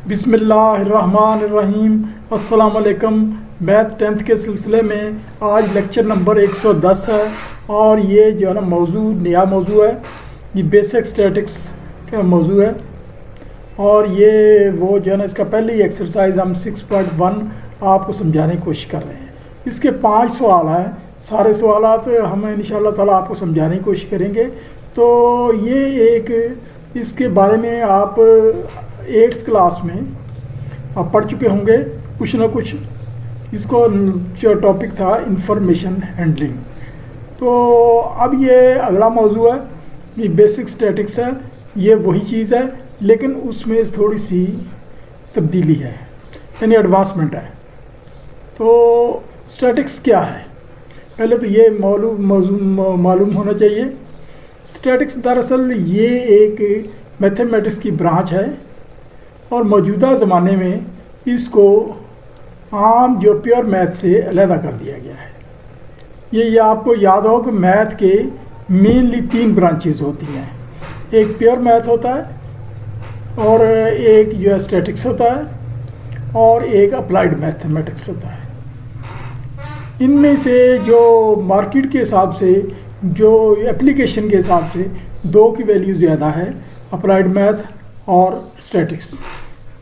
بسم اللہ الرحمن الرحیم۔ السلام علیکم۔ میتھ 10th کے سلسلے میں آج لیکچر نمبر 110 ہے، اور یہ جو ہے نا نیا موضوع ہے، یہ بیسک اسٹیٹکس کا موضوع ہے، اور یہ وہ جو ہے نا اس کا پہلی ایکسرسائز ہم 6.1 آپ کو سمجھانے کی کوشش کر رہے ہیں۔ اس کے 5 سوال ہیں، سارے سوالات ہم انشاءاللہ تعالیٰ آپ کو سمجھانے کی کوشش کریں گے۔ تو یہ ایک اس کے بارے میں آپ 8th کلاس میں آپ پڑھ چکے ہوں گے کچھ نہ کچھ۔ اس کو جو ٹاپک تھا انفارمیشن ہینڈلنگ، تو اب یہ اگلا موضوع ہے، یہ بیسک اسٹیٹکس ہے، یہ وہی چیز ہے لیکن اس میں تھوڑی سی تبدیلی ہے، یعنی ایڈوانسمنٹ ہے۔ تو اسٹیٹکس کیا ہے، پہلے تو یہ معلوم ہونا چاہیے۔ اسٹیٹکس دراصل یہ ایک میتھمیٹکس کی برانچ ہے، اور موجودہ زمانے میں اس کو عام جو پیور میتھ سے علیحدہ کر دیا گیا ہے۔ یہ آپ کو یاد ہو کہ میتھ کے مینلی 3 برانچز ہوتی ہیں، ایک پیور میتھ ہوتا ہے، اور ایک جو ہے اسٹیٹکس ہوتا ہے، اور ایک اپلائیڈ میتھمیٹکس ہوتا ہے۔ ان میں سے جو مارکیٹ کے حساب سے، جو اپلیکیشن کے حساب سے 2 کی ویلیو زیادہ ہے، اپلائیڈ میتھ اور اسٹیٹکس۔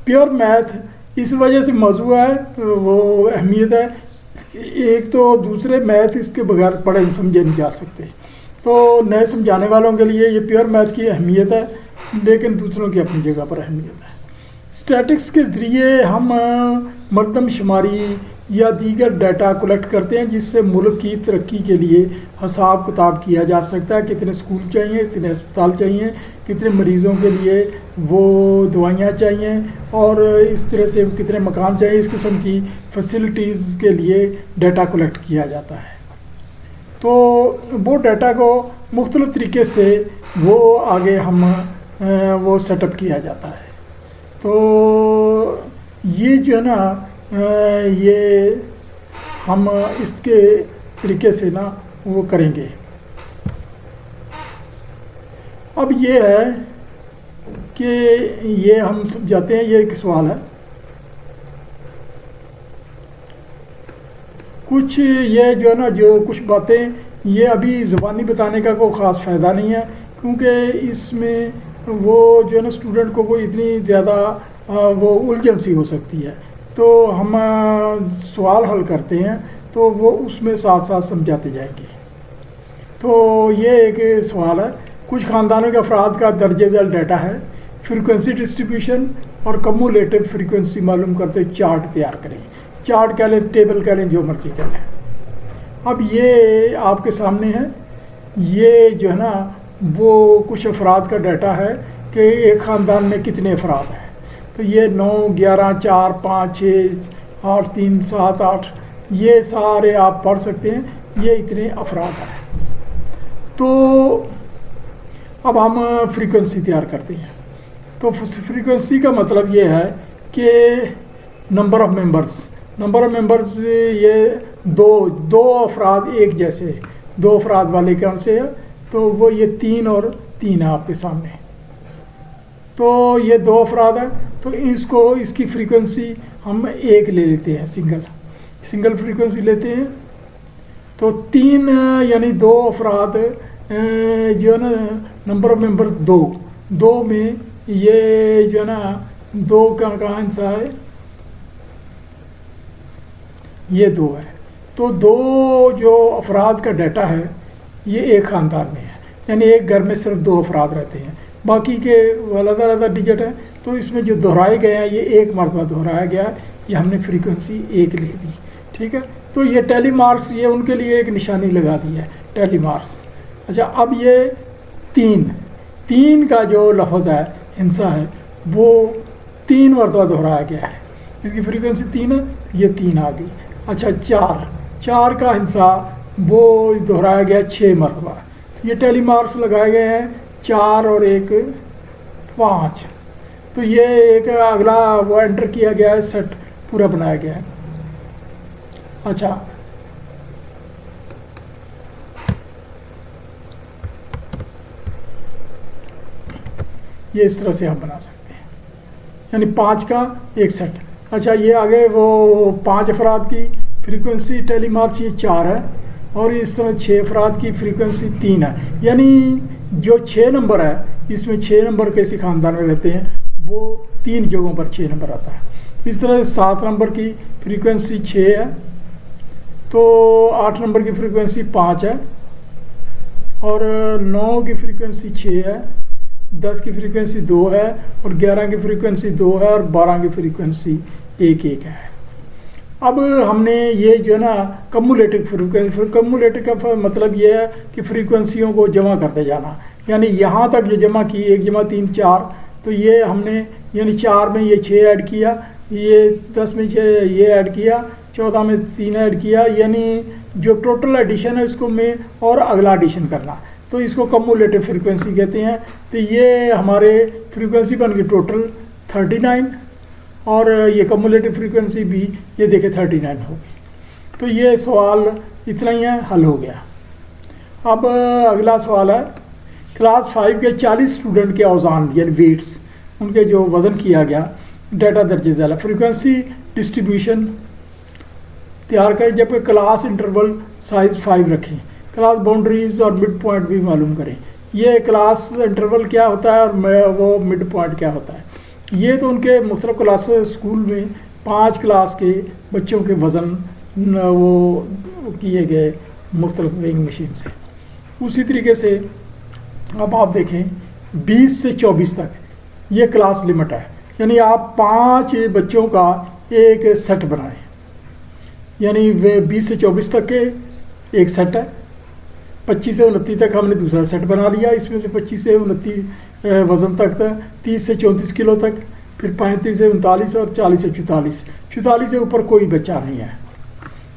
پیور میتھ اس وجہ سے موضوع ہے، وہ اہمیت ہے، ایک تو دوسرے میتھ اس کے بغیر پڑھے سمجھے نہیں جا سکتے، تو نئے سمجھانے والوں کے لیے یہ پیور میتھ کی اہمیت ہے، لیکن دوسروں کی اپنی جگہ پر اہمیت ہے۔ اسٹیٹکس کے ذریعے ہم مردم شماری یا دیگر ڈیٹا کلیکٹ کرتے ہیں، جس سے ملک کی ترقی کے لیے حساب کتاب کیا جا سکتا ہے، کتنے اسکول چاہیے، کتنے اسپتال چاہیے، کتنے مریضوں کے لیے وہ دوائیاں چاہیے، اور اس طرح سے کتنے مکان چاہیے، اس قسم کی فیسلٹیز کے لیے ڈیٹا کلیکٹ کیا جاتا ہے۔ تو وہ ڈیٹا کو مختلف طریقے سے وہ آگے ہم وہ سیٹ اپ کیا جاتا ہے۔ تو یہ جو ہے نا یہ ہم اس کے طریقے سے نا وہ کریں گے۔ اب یہ ہے کہ یہ ہم سمجھاتے ہیں، یہ ایک سوال ہے، کچھ یہ جو ہے نا جو کچھ باتیں یہ ابھی زبانی بتانے کا کوئی خاص فائدہ نہیں ہے، کیونکہ اس میں وہ جو ہے نا اسٹوڈنٹ کو کوئی اتنی زیادہ وہ الجھن سی ہو سکتی ہے، تو ہم سوال حل کرتے ہیں تو وہ اس میں ساتھ ساتھ سمجھاتے جائیں گے۔ تو یہ ایک سوال ہے، کچھ خاندانوں کے افراد کا درجہ ذیل ڈیٹا ہے، فریکوینسی ڈسٹریبیوشن اور کمولیٹو فریکوینسی معلوم کرتے چارٹ تیار کریں۔ چارٹ کہہ لیں، ٹیبل کہہ لیں، جو مرضی کہہ لیں۔ اب یہ آپ کے سامنے ہے، یہ جو ہے نا وہ کچھ افراد کا ڈیٹا ہے کہ ایک خاندان میں کتنے افراد ہیں۔ تو یہ 9 11 4 5 6 8 3 7 8 یہ سارے آپ پڑھ سکتے ہیں، یہ اتنے افراد ہیں۔ تو اب ہم فریکوینسی تیار کرتے ہیں۔ تو فریکوینسی کا مطلب یہ ہے کہ نمبر آف ممبرز یہ دو افراد ایک جیسے، 2 افراد والے کون سے ہے، تو وہ یہ 3 اور 3 ہے آپ کے سامنے۔ تو یہ 2 افراد ہیں، تو اس کی فریکوینسی ہم 1 لے لیتے ہیں، سنگل فریکوینسی لیتے ہیں۔ تو 3 یعنی 2 افراد جو ہے نا نمبر آف ممبرز 2 میں یہ جو ہے نا 2 کا کہاں حصہ ہے، یہ 2 ہے۔ تو 2 جو افراد کا ڈیٹا ہے یہ ایک خاندان میں ہے، یعنی ایک گھر میں صرف 2 افراد رہتے ہیں، باقی کے علیحدہ علیحدہ ڈیجٹ ہیں، تو اس میں جو دہرائے گئے ہیں یہ 1 مرتبہ دہرایا گیا ہے، یہ ہم نے فریکوینسی 1 لے دی، ٹھیک ہے۔ تو یہ ٹیلی مارکس، یہ ان کے لیے ایک نشانی لگا دی ہے، ٹیلی مارکس۔ اچھا، اب یہ 3 کا جو لفظ ہے، ہنسا ہے، وہ 3 مرتبہ دہرایا گیا ہے، اس کی فریکوینسی 3 ہے، یہ 3 آ گئی۔ اچھا، 4 کا ہنسا وہ دہرایا گیا 6 مرتبہ، یہ ٹیلی مارکس لگائے گئے ہیں، 4 اور 1 5، تو یہ ایک اگلا وہ انٹر کیا گیا ہے، سیٹ پورا بنایا گیا ہے۔ اچھا، یہ اس طرح سے ہم بنا سکتے ہیں، यानी 5 का एक सेट। अच्छा, ये आगे वो 5 अफराद की फ्रीक्वेंसी टेलीमार्च ये 4 है, और इस तरह 6 अफराद की फ्रीक्वेंसी 3 है। यानी जो 6 नंबर है, इसमें 6 नंबर किसी ख़ानदान में रहते हैं, वो 3 जगहों पर 6 नंबर आता है। इस तरह 7 नंबर की फ्रीक्वेंसी 6 है, तो 8 नंबर की फ्रीक्वेंसी 5 है, और 9 की फ्रीक्वेंसी 6 है, 10 की फ्रीक्वेंसी 2 है, और 11 की फ्रीक्वेंसी 2 है, और 12 की फ्रीक्वेंसी 1 है। अब हमने ये जो है ना कम्युलेटिव फ्रीक्वेंसी, कम्युलेटिव का मतलब ये है कि फ्रीक्वेंसियों को जमा करते जाना। यानी यहाँ तक जो जमा की 1 जमा 3 4, तो ये हमने यानी 4 में ये 6 ऐड किया, ये 10 में 6 ये ऐड किया, 14 में 3 ऐड किया, यानी जो टोटल एडिशन है इसको में और अगला एडिशन करना, तो इसको कम्युलेटिव फ्रीक्वेंसी कहते हैं। तो ये हमारे फ्रीक्वेंसी बन गई टोटल 39, और ये कम्युलेटिव फ्रीक्वेंसी भी ये देखे 39 हो गई। तो ये सवाल इतना ही है, हल हो गया। अब अगला सवाल है, क्लास 5 के 40 स्टूडेंट के औज़ान यानी वेट्स, उनके जो वज़न किया गया, डाटा दर्ज झैल, फ्रीक्वेंसी डिस्ट्रीब्यूशन तैयार करें, जबकि क्लास इंटरवल साइज़ 5 रखें, क्लास बाउंड्रीज़ और मिड पॉइंट भी मालूम करें। ये क्लास इंटरवल क्या होता है और वो मिड पॉइंट क्या होता है। ये तो उनके मुख्तलिफ क्लास स्कूल में 5 क्लास के बच्चों के वज़न वो किए गए मुख्तलिफ वेइंग मशीन से। उसी तरीके से अब आप देखें 20 से 24 तक ये क्लास लिमिट है, यानी आप 5 बच्चों का एक सेट बनाएं, यानी वे 20 से 24 तक के एक सेट है। 25 से 29 तक हमने दूसरा सेट बना लिया, इसमें से 25 से 29 वज़न तक था, 30 से 34 किलो तक, फिर 35 से 39 और 40 से 44 से ऊपर कोई बच्चा नहीं है।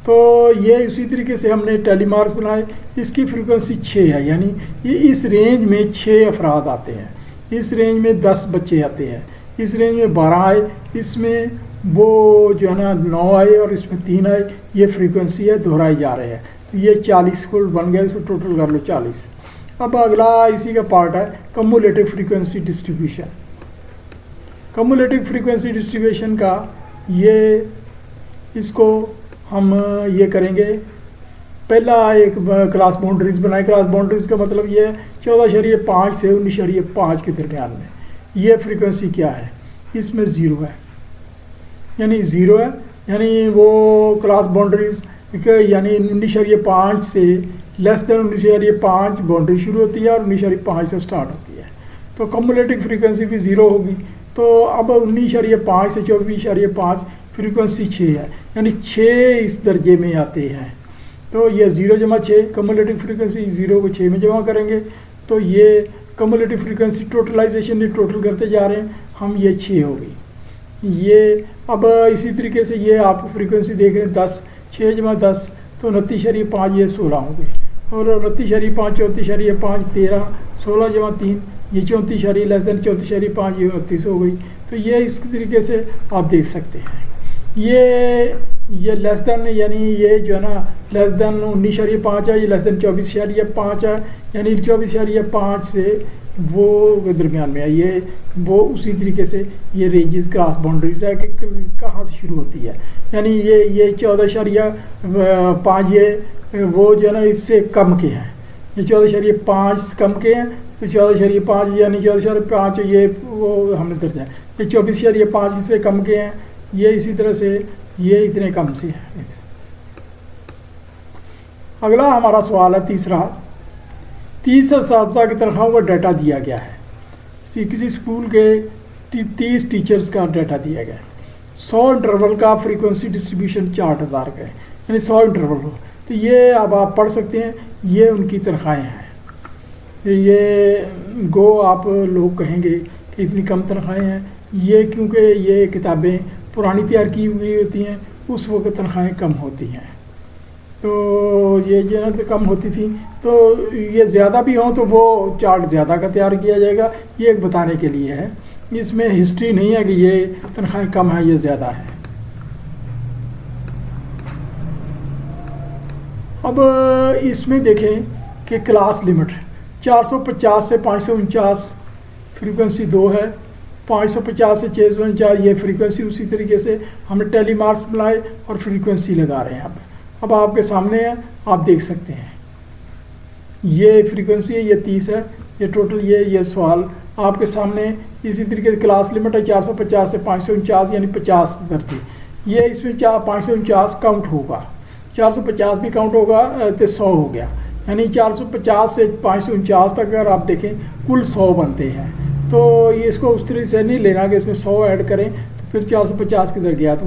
तो ये उसी तरीके से हमने टेलीमार्क बनाए, इसकी फ्रीक्वेंसी 6 है, यानी ये इस रेंज में 6 अफराद आते हैं, इस रेंज में 10 बच्चे आते हैं, इस रेंज में 12 आए, इसमें वो जो है ना 9 आए, और इसमें 3 आए। ये फ्रीक्वेंसी है, दोहराई जा रहे हैं। तो ये 40 को बन गए, इसको टोटल कर लो 40। अब अगला इसी का पार्ट है cumulative frequency distribution. Cumulative frequency distribution का ये इसको हम ये करेंगे, पहला एक क्लास बाउंड्रीज बनाए। क्लास बाउंड्रीज का मतलब ये 14.5 से 19.5 के दरमियान में ये फ्रीक्वेंसी क्या है, इसमें 0 है, यानी 0 है, यानी वो क्लास बाउंड्रीज यानी 19.5 से लेस देन 19.5 बाउंड्री शुरू होती है और 19.5 से स्टार्ट होती है। तो कम्युलेटिव फ्रीक्वेंसी भी 0 होगी। तो अब 19.5 से 24.5 फ्रीक्वेंसी 6 है, यानी 6 इस दर्जे में आते हैं। तो ये 0 जमा 6 कम्युलेटिव फ्रीक्वेंसी, 0 को 6 में जमा करेंगे, तो ये कम्युलेटिव फ्रीक्वेंसी टोटलाइजेशन ये टोटल करते जा रहे हैं हम, ये 6 होगी। ये अब इसी तरीके से ये आप फ्रीक्वेंसी देख रहे हैं 10, 6 जमा 10 तो 29.5 ये 16 हो गए, और 29.5 34.5 13, 16 जमा 3 ये 34 लेस देन 34.5 ये 29 हो गई। तो ये इस तरीके से आप देख सकते हैं। ये लेस देन यानी ये जो है ना लेस देन 19.5 है, ये लेस देन 24.5 है, यानी 24.5 से वो दरमियान में है। ये वो उसी तरीके से ये रेंजेस क्रॉस बाउंड्रीज है कि कहाँ से शुरू होती है, यानी ये 14.5 ये वो जो है ना इससे कम के हैं, ये 14.5 कम के हैं, तो 14.5 यानी 14.5 ये वो हमने दर्ज है, ये 24.5 से कम के हैं, ये इसी तरह से ये इतने कम से हैं। अगला हमारा सवाल है तीसरा, 30 असातिज़ा की तनख्वाह का डाटा दिया गया है। किसी स्कूल के 30 टीचर्स का डाटा दिया गया है। 100 इंटरवल का फ्रीक्वेंसी डिस्ट्रीब्यूशन चार्ट तैयार करें, यानी 100 इंटरवल हो। तो ये अब आप पढ़ सकते हैं, ये उनकी तनख्वाहें हैं। ये गो आप लोग कहेंगे कि इतनी कम तनख्वाहें हैं, ये क्योंकि ये किताबें पुरानी तैयार की हुई होती हैं, उस वक्त तनख्वाहें कम होती हैं। तो ये जो है कम होती थी, तो ये ज़्यादा भी हों तो वो चार्ट ज़्यादा का तैयार किया जाएगा। ये एक बताने के लिए है, इसमें हिस्ट्री नहीं है कि ये तनख्वाहें कम है ये ज़्यादा है। अब इसमें देखें कि क्लास लिमिट 450 से 549 फ्रीक्वेंसी 2 है, 550 से 649 ये फ्रीक्वेंसी। उसी तरीके से हमने टेली मार्क्स बनाए और फ्रीक्वेंसी लगा रहे हैं। अब आपके सामने है, आप देख सकते हैं ये फ्रीक्वेंसी है, ये 30 है, ये टोटल ये सवाल आपके सामने। इसी तरीके से क्लास लिमिट है 450 से 549 यानी 50 दर्जे। ये इसमें 549 काउंट होगा, 450 भी काउंट होगा तो 100 हो गया, यानी 450 से 549 तक अगर आप देखें कुल 100 बनते हैं। तो ये इसको उस तरीके से नहीं लेना कि इसमें 100 ऐड करें तो फिर 450 किधर गया, तो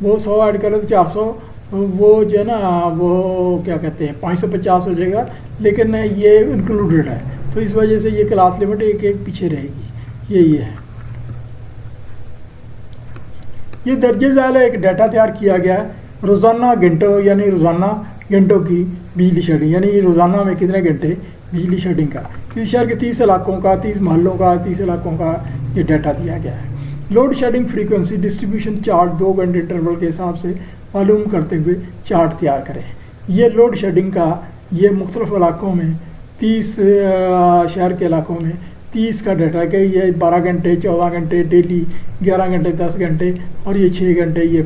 वो 100 ऐड करें तो 400, वो जो है ना वो क्या कहते हैं 550 हो जाएगा, लेकिन ये इंक्लूडेड है तो इस वजह से ये क्लास लिमिट एक एक पीछे रहेगी। ये है, ये दर्जे ज़ैल एक डाटा तैयार किया गया है रोज़ाना घंटों, यानी रोज़ाना घंटों की बिजली शेडिंग, यानी रोज़ाना में कितने घंटे बिजली शेडिंग का किसी शहर के 30 इलाकों का, 30 मोहल्लों का, 30 इलाकों का ये डाटा दिया गया है। Load shedding frequency distribution chart 2 घंटे इंटरवल के हिसाब से मालूम करते हुए चार्ट तैयार करें। ये लोड शेडिंग का ये मुख्तलिफ इलाकों में 30 शहर के इलाकों में 30 का डाटा है कि ये 12 घंटे, 14 घंटे डेली, 11 घंटे, 10 घंटे और ये 6 घंटे ये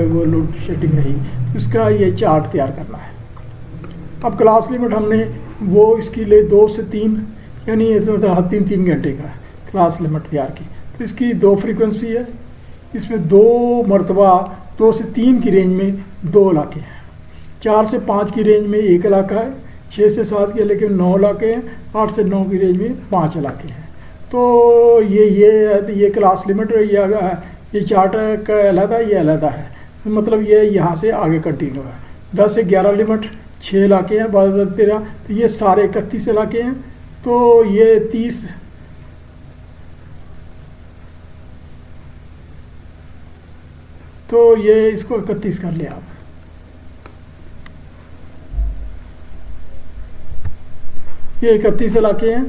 वो लोड शेडिंग रही, उसका ये चार्ट तैयार करना है। अब क्लास लिमिट हमने वो इसके लिए 2 से 3 यानी मतलब 3 घंटे का क्लास लिमिट तैयार की। तो इसकी 2 फ्रीक्वेंसी है, इसमें 2 मरतबा 2 से 3 की रेंज में 2 इलाके हैं, 4 से 5 की रेंज में 1 इलाका है, 6 से 7 के लेकिन 9 इलाके हैं, 8 से 9 की रेंज में 5 इलाके हैं। तो ये क्लास लिमिट ये चार्ट का अलहदा, ये अलहदा है, मतलब ये यहाँ से आगे कंटिन्यू है। 10 से 11 लिमिट 6 इलाके हैं, 12 से 13, तो ये सारे 31 इलाके हैं। तो ये 30 तो ये इसको 31 कर लिया आप। ये 31 इलाके हैं।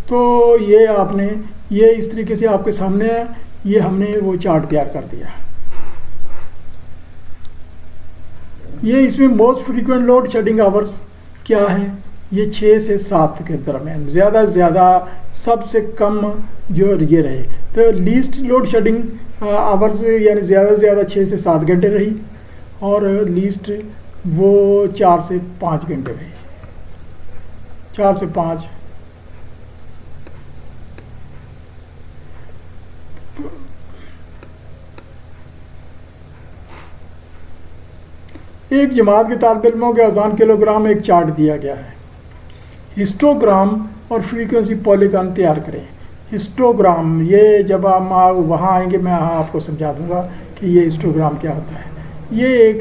तो ये आपने ये इस तरीके से आपके सामने है, ये हमने वो चार्ट तैयार कर दिया। ये इसमें most frequent load shedding hours क्या है, ये 6 से 7 के दरमियान, ज़्यादा से ज़्यादा सबसे कम जो ये रहे। तो लीस्ट लोड शेडिंग आवर्स यानी ज़्यादा से ज़्यादा 6 से 7 घंटे रही और लीस्ट वो 4 से 5 घंटे रही, 4 से 5। एक जमात के तालिब इल्मों के अज़ान किलोग्राम एक चार्ट दिया गया है। हिस्टोग्राम और फ्रीक्वेंसी पॉलीगॉन तैयार करें। हिस्टोग्राम ये जब हम वहाँ आएंगे मैं आपको समझा दूँगा कि ये हिस्टोग्राम क्या होता है। ये एक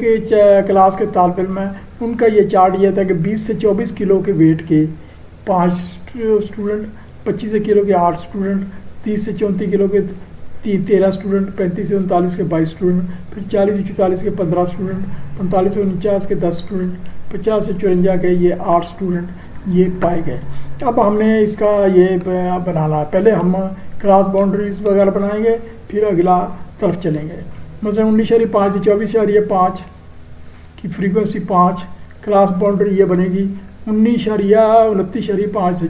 क्लास के तालिब इल्म है, उनका ये चार्ट ये था कि 20 से 24 किलो के वेट के 5 स्टूडेंट, 25 किलो के 8 स्टूडेंट, 30 से 34 किलो के 13 स्टूडेंट, 35 से 39 के 22 स्टूडेंट, फिर 40 से 44 के 15 स्टूडेंट, 45 से 49 के 10 स्टूडेंट, 50 से 54 के ये 8 स्टूडेंट ये पाए गए। अब हमने इसका ये बनाना है, पहले हम क्लास बाउंड्रीज वगैरह बनाएंगे, फिर अगला तरफ चलेंगे। मतलब 19.5 से 24.5 की फ्रीक्वेंसी 5 क्लास बाउंड्री ये बनेगी। 19.29.5 से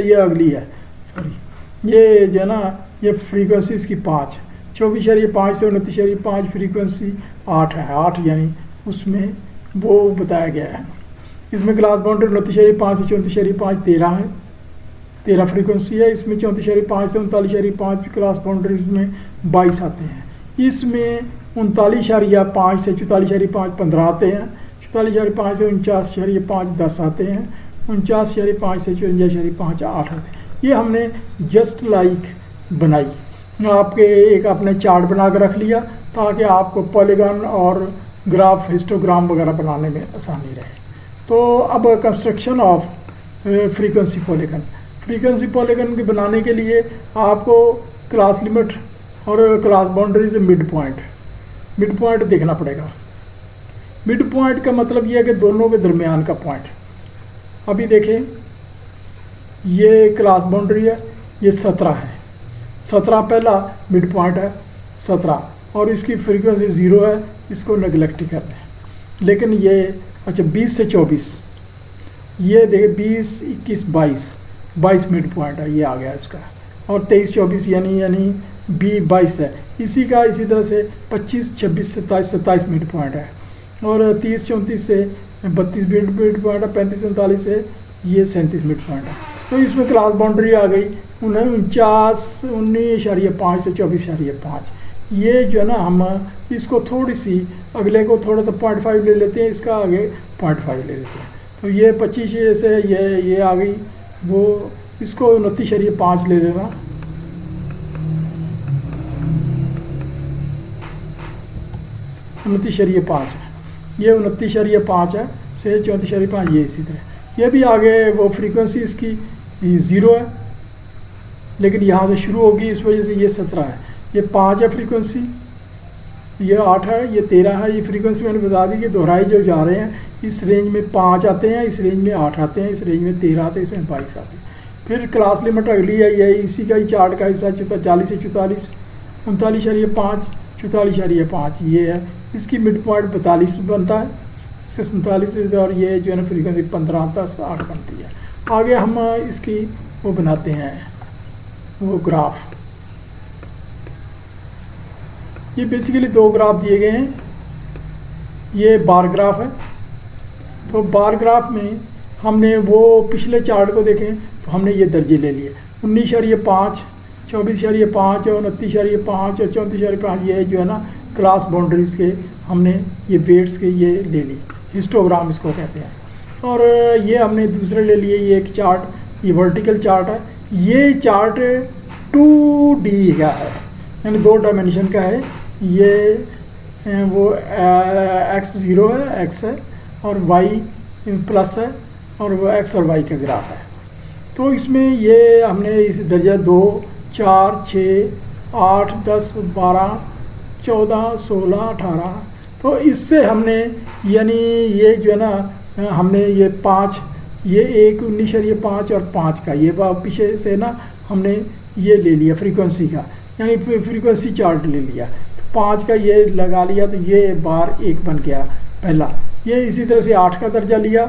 ये अगली है, सॉरी ये जो है ना ये फ्रीक्वेंसी इसकी 5, 24.5 से 29.5 फ्रीक्वेंसी 8 है, 8 यानी उसमें वो बताया गया है। इसमें क्लास बाउंड्री 29.5 से 34.5 13 है, 13 फ्रीक्वेंसी है। इसमें 34.5 से 39.5 क्लास बाउंड्रीज में 22 आते हैं। इसमें 39.5 से 44.5 15 आते हैं, 44.5 से 49.5 10 आते हैं, 49.5 से 54.5 8 आते हैं। ये हमने जस्ट लाइक बनाई, आपके एक आपने चार्ट बना कर रख लिया ताकि आपको पॉलीगॉन और ग्राफ हिस्टोग्राम वगैरह बनाने में आसानी रहे। तो अब construction of frequency polygon, frequency polygon के बनाने के लिए आपको क्लास लिमिट और क्लास बाउंड्रीज मिड पॉइंट देखना पड़ेगा। मिड पॉइंट का मतलब ये है कि दोनों के दरमियान का पॉइंट। अभी देखें ये क्लास बाउंड्री है, ये 17 है, 17 पहला मिड पॉइंट है 17 और इसकी फ्रीक्वेंसी 0 है, इसको नेगलेक्ट कर दें। लेकिन ये अच्छा 20 से 24 ये देखिए 20 21 22 मिड पॉइंट है, ये आ गया इसका। और 23-24 यानी B22 है। इसी तरह से 25-26 27 मिड पॉइंट है, और 30-34 से 32 मिड पॉइंट है, 35-39 से ये 37 मिड पॉइंट है। तो इसमें क्लास बाउंड्री आ गई 19.5 से 24.5। ये जो है ना, हम इसको थोड़ी सी अगले को थोड़ा सा 0.5 ले लेते हैं, इसका आगे 0.5 ले लेते हैं। तो ये 25 से ये आ गई, वो इसको 29.5 ले लेना। उनतीस 5 है, ये 29.5 है से 34.5, ये इसी तरह। ये भी आगे वो फ्रीक्वेंसी इसकी 0 है, लेकिन यहाँ से शुरू होगी, इस वजह से ये 17 है। ये 5 है फ्रीक्वेंसी, ये 8 है, ये 13 है। ये फ्रीक्वेंसी मैंने बता दी कि दोहराई जो जा रहे हैं, इस रेंज में 5 आते हैं, इस रेंज में 8 आते हैं, इस रेंज में 13 आते हैं, इसमें 22 आते हैं। फिर क्लास लिमिट अगली है, ये इसी का ही चार्ट का हिस्सा 40 से 44, 39.5, 44.5 ये है। इसकी मिड पॉइंट 42 बनता है, इससे 47, और ये जो है ना फ्रीक्वेंसी 15, 10, 8 बनती है। आगे हम इसकी वो बनाते हैं, वो ग्राफ। ये बेसिकली 2 ग्राफ दिए गए हैं, ये बार ग्राफ है। तो बार ग्राफ में हमने वो पिछले चार्ट को देखें तो हमने ये दर्जे ले लिए 19.5, 24.5 और 29.5 और 34.5। ये जो है ना क्लास बाउंड्रीज के हमने ये वेट्स के ये ले ली, हिस्टोग्राम इसको कहते हैं। और ये हमने दूसरे ले लिए, ये एक चार्ट, ये वर्टिकल चार्ट है। ये चार्ट 2D का है, यानी 2 डायमेंशन का है। ये वो x0 है, x है, और y प्लस है, और वो x और y का ग्राफ है। तो इसमें ये हमने इस दर्जा 2, 4, 6, 8, 10, 12, 14, 16, 18, तो इससे हमने यानी ये जो है ना, हमने ये 5, ये 1 19.5 और 5 का ये पीछे से ना हमने ये ले लिया फ्रीक्वेंसी का, यानी फ्रीक्वेंसी चार्ट ले लिया। 5 का ये लगा लिया, तो ये बार 1 बन गया पहला। ये इसी तरह से 8 का दर्जा लिया,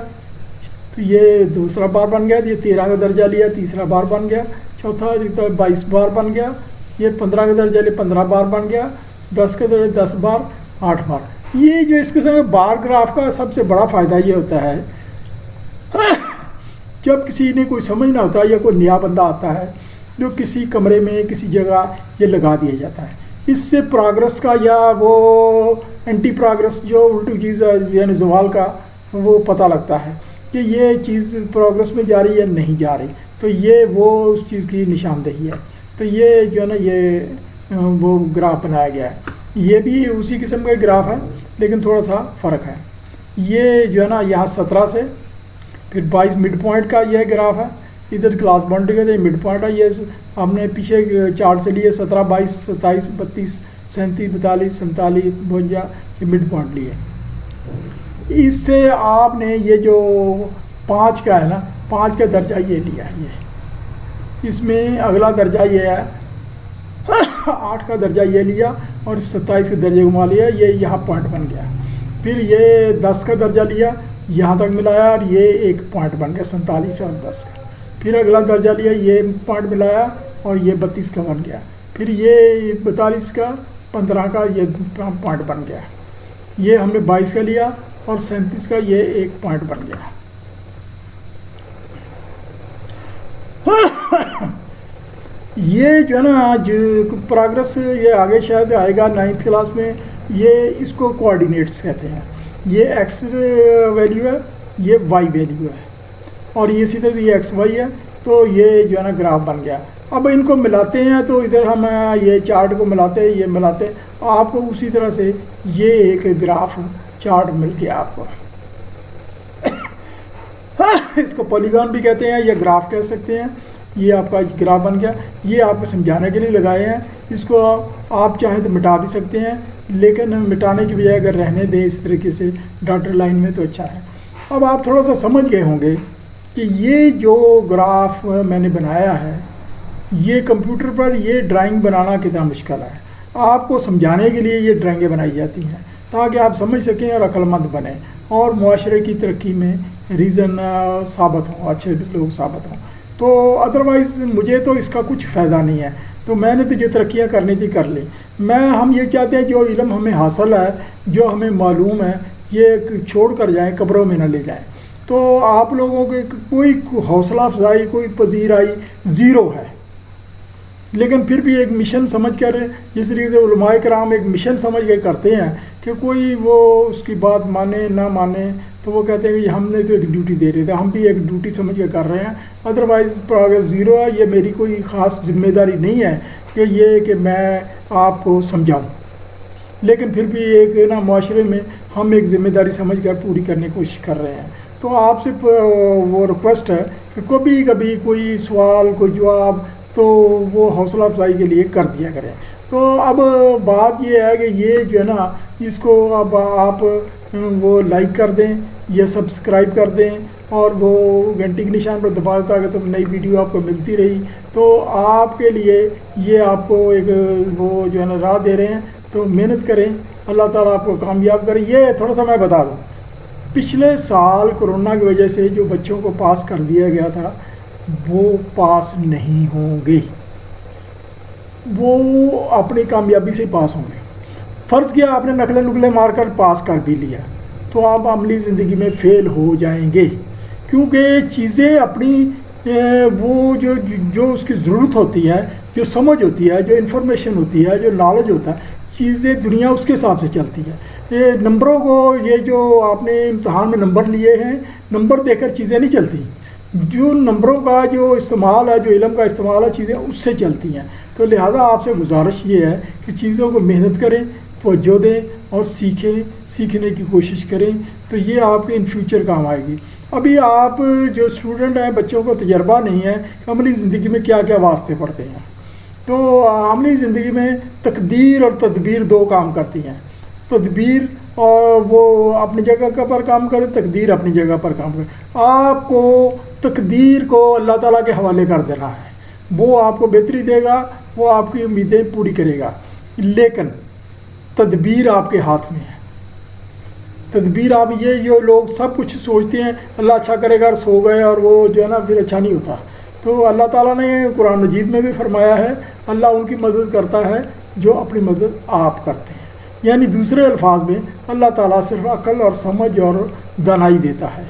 तो ये दूसरा बार बन गया। ये 13 का दर्जा लिया, तीसरा बार बन गया। चौथा 22 बार बन गया। ये 15 का दर्जा लिया, 15 बार बन गया। 10 का दर्जा 10 बार, 8 बार। ये जो इस किस्म के बार ग्राफ का सबसे बड़ा फ़ायदा ये होता है, जब किसी ने कोई समझना होता है या कोई नया बंदा आता है, जो किसी कमरे में किसी जगह ये लगा दिया जाता है। इससे प्रोग्रेस का या वो एंटी प्रोग्रेस जो उल्टी चीज़ यानी जवाल का वो पता लगता है कि ये चीज़ प्रोग्रेस में जा रही है या नहीं जा रही। तो ये वो उस चीज़ की निशानदेही है। तो ये जो है ना, ये वो ग्राफ बनाया गया है। ये भी उसी किस्म का ग्राफ है, लेकिन थोड़ा सा फ़र्क है। ये जो है ना, यहाँ 17 से फिर 22 मिड पॉइंट का यह ग्राफ है। इधर क्लास बाउंड्री का ये मिड पॉइंट है। ये हमने पीछे चार्ट से लिए 17, 22, 27, 32, 37, 42, 47, 52 ये मिड पॉइंट लिए। इससे आपने ये जो 5 का है ना, 5 का दर्जा ये लिया है। ये इसमें अगला दर्जा ये है 8 का दर्जा ये लिया, और 27 के दर्जे घुमा लिया, ये यहाँ पॉइंट बन गया। फिर ये 10 का दर्जा लिया, यहाँ तक मिलाया, और ये एक पॉइंट बन गया 47 और 10 का। फिर अगला दर्जा लिया, ये पॉइंट मिलाया, और ये 32 का बन गया। फिर ये 42 का, 15 का ये पॉइंट बन गया। ये हमने 22 का लिया, और 37 का ये एक पॉइंट बन गया। ये जो है ना, जो प्रोग्रेस ये आगे शायद आएगा 9th क्लास में। ये इसको कोऑर्डिनेट्स कहते हैं। ये x वैल्यू है, ये y वैल्यू है, और ये इसी तरह से ये xy है। तो ये जो है ना ग्राफ बन गया। अब इनको मिलाते हैं, तो इधर हम ये चार्ट को मिलाते हैं, ये मिलाते हैं, आपको उसी तरह से ये एक ग्राफ चार्ट मिल गया आपको। इसको पॉलीगॉन भी कहते हैं या ग्राफ कह सकते हैं। ये आपका ग्राफ बन गया। ये आपको समझाने के लिए लगाए हैं। इसको आप चाहें तो मिटा भी सकते हैं, लेकिन मिटाने की बजाय अगर रहने दें इस तरीके से डॉटेड लाइन में तो अच्छा है। अब आप थोड़ा सा समझ गए होंगे कि ये जो ग्राफ मैंने बनाया है, ये कंप्यूटर पर ये ड्राइंग बनाना कितना मुश्किल है। आपको समझाने के लिए ये ड्राइंगें बनाई जाती हैं ताकि आप समझ सकें और अक्लमंद बने और मुआशरे की तरक्की में रीज़न साबित हों, अच्छे लोग साबित हों। تو ادروائز مجھے تو اس کا کچھ فائدہ نہیں ہے. تو میں نے تو جو ترقیاں کرنی تھی کر لی. ہم یہ چاہتے ہیں جو علم ہمیں حاصل ہے، جو ہمیں معلوم ہے، یہ چھوڑ کر جائیں، قبروں میں نہ لے جائیں. تو آپ لوگوں کے کوئی حوصلہ افزائی، کوئی پذیرائی زیرو ہے. لیکن پھر بھی ایک مشن سمجھ کر، جس طریقے سے علماء کرام ایک مشن سمجھ کے کرتے ہیں کہ کوئی وہ اس کی بات مانے نہ مانے، تو وہ کہتے ہیں کہ ہم نے تو ایک ڈیوٹی دے رہے تھے، ہم بھی ایک ڈیوٹی سمجھ کے کر رہے ہیں. ادروائز پروگریس زیرو ہے. یہ میری کوئی خاص ذمہ داری نہیں ہے کہ میں آپ کو سمجھاؤں. لیکن پھر بھی ایک نا معاشرے میں ہم ایک ذمہ داری سمجھ کر پوری کرنے کی کوشش کر رہے ہیں. تو آپ سے وہ ریکویسٹ ہے کہ کبھی کوئی سوال، کوئی جواب تو وہ حوصلہ افزائی کے لیے کر دیا کریں. تو اب بات یہ ہے کہ یہ جو ہے نا، اس کو اب آپ وہ لائک کر دیں یا سبسکرائب کر دیں اور وہ گھنٹی کے نشان پر دبا دیتا کہ تم نئی ویڈیو آپ کو ملتی رہی. تو آپ کے لیے یہ آپ کو ایک وہ جو ہے نا راہ دے رہے ہیں. تو محنت کریں، اللہ تعالیٰ آپ کو کامیاب کریں. یہ تھوڑا سا میں بتا دوں، پچھلے سال کرونا کی وجہ سے جو بچوں کو پاس کر دیا گیا تھا وہ پاس نہیں ہوں گے، وہ اپنی کامیابی سے پاس ہوں گے. فرض کیا آپ نے نقلیں مار کر پاس کر بھی لیا تو آپ عملی زندگی میں فیل ہو جائیں گے. کیونکہ چیزیں اپنی وہ جو اس کی ضرورت ہوتی ہے، جو سمجھ ہوتی ہے، جو انفارمیشن ہوتی ہے، جو نالج ہوتا ہے، چیزیں دنیا اس کے حساب سے چلتی ہے. یہ نمبروں کو، یہ جو آپ نے امتحان میں نمبر لیے ہیں، نمبر دے کر چیزیں نہیں چلتی. جو نمبروں کا جو استعمال ہے، جو علم کا استعمال ہے، چیزیں اس سے چلتی ہیں. تو لہٰذا آپ سے گزارش یہ ہے کہ چیزوں کو محنت کریں، توجہ دیں اور سیکھنے کی کوشش کریں. تو یہ آپ کے ان فیوچر کام آئے گی. ابھی آپ جو اسٹوڈنٹ ہیں، بچوں کو تجربہ نہیں ہے کہ عملی زندگی میں کیا کیا واسطے پڑتے ہیں. تو عملی زندگی میں تقدیر اور تدبیر دو کام کرتی ہیں. تدبیر اور وہ اپنی جگہ پر کام کرے، تقدیر اپنی جگہ پر کام کرے. آپ کو تقدیر کو اللہ تعالیٰ کے حوالے کر دینا ہے. وہ آپ کو بہتری دے گا، وہ آپ کی امیدیں پوری کرے گا. لیکن تدبیر آپ کے ہاتھ میں ہے. تدبیر آپ یہ جو لوگ سب کچھ سوچتے ہیں اللہ اچھا کرے گا اور سو گئے، اور وہ جو ہے نا پھر اچھا نہیں ہوتا. تو اللہ تعالیٰ نے قرآن مجید میں بھی فرمایا ہے اللہ ان کی مدد کرتا ہے جو اپنی مدد آپ کرتے ہیں. یعنی دوسرے الفاظ میں اللہ تعالیٰ صرف عقل اور سمجھ اور دانائی دیتا ہے.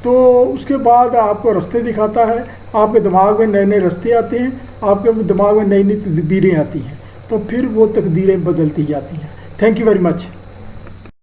تو اس کے بعد آپ کو رستے دکھاتا ہے. آپ کے دماغ میں نئے نئے رستے آتے ہیں، آپ کے دماغ میں نئی نئی تدبیریں آتی ہیں. تو پھر وہ تقدیریں بدلتی جاتی ہیں. Thank you very much.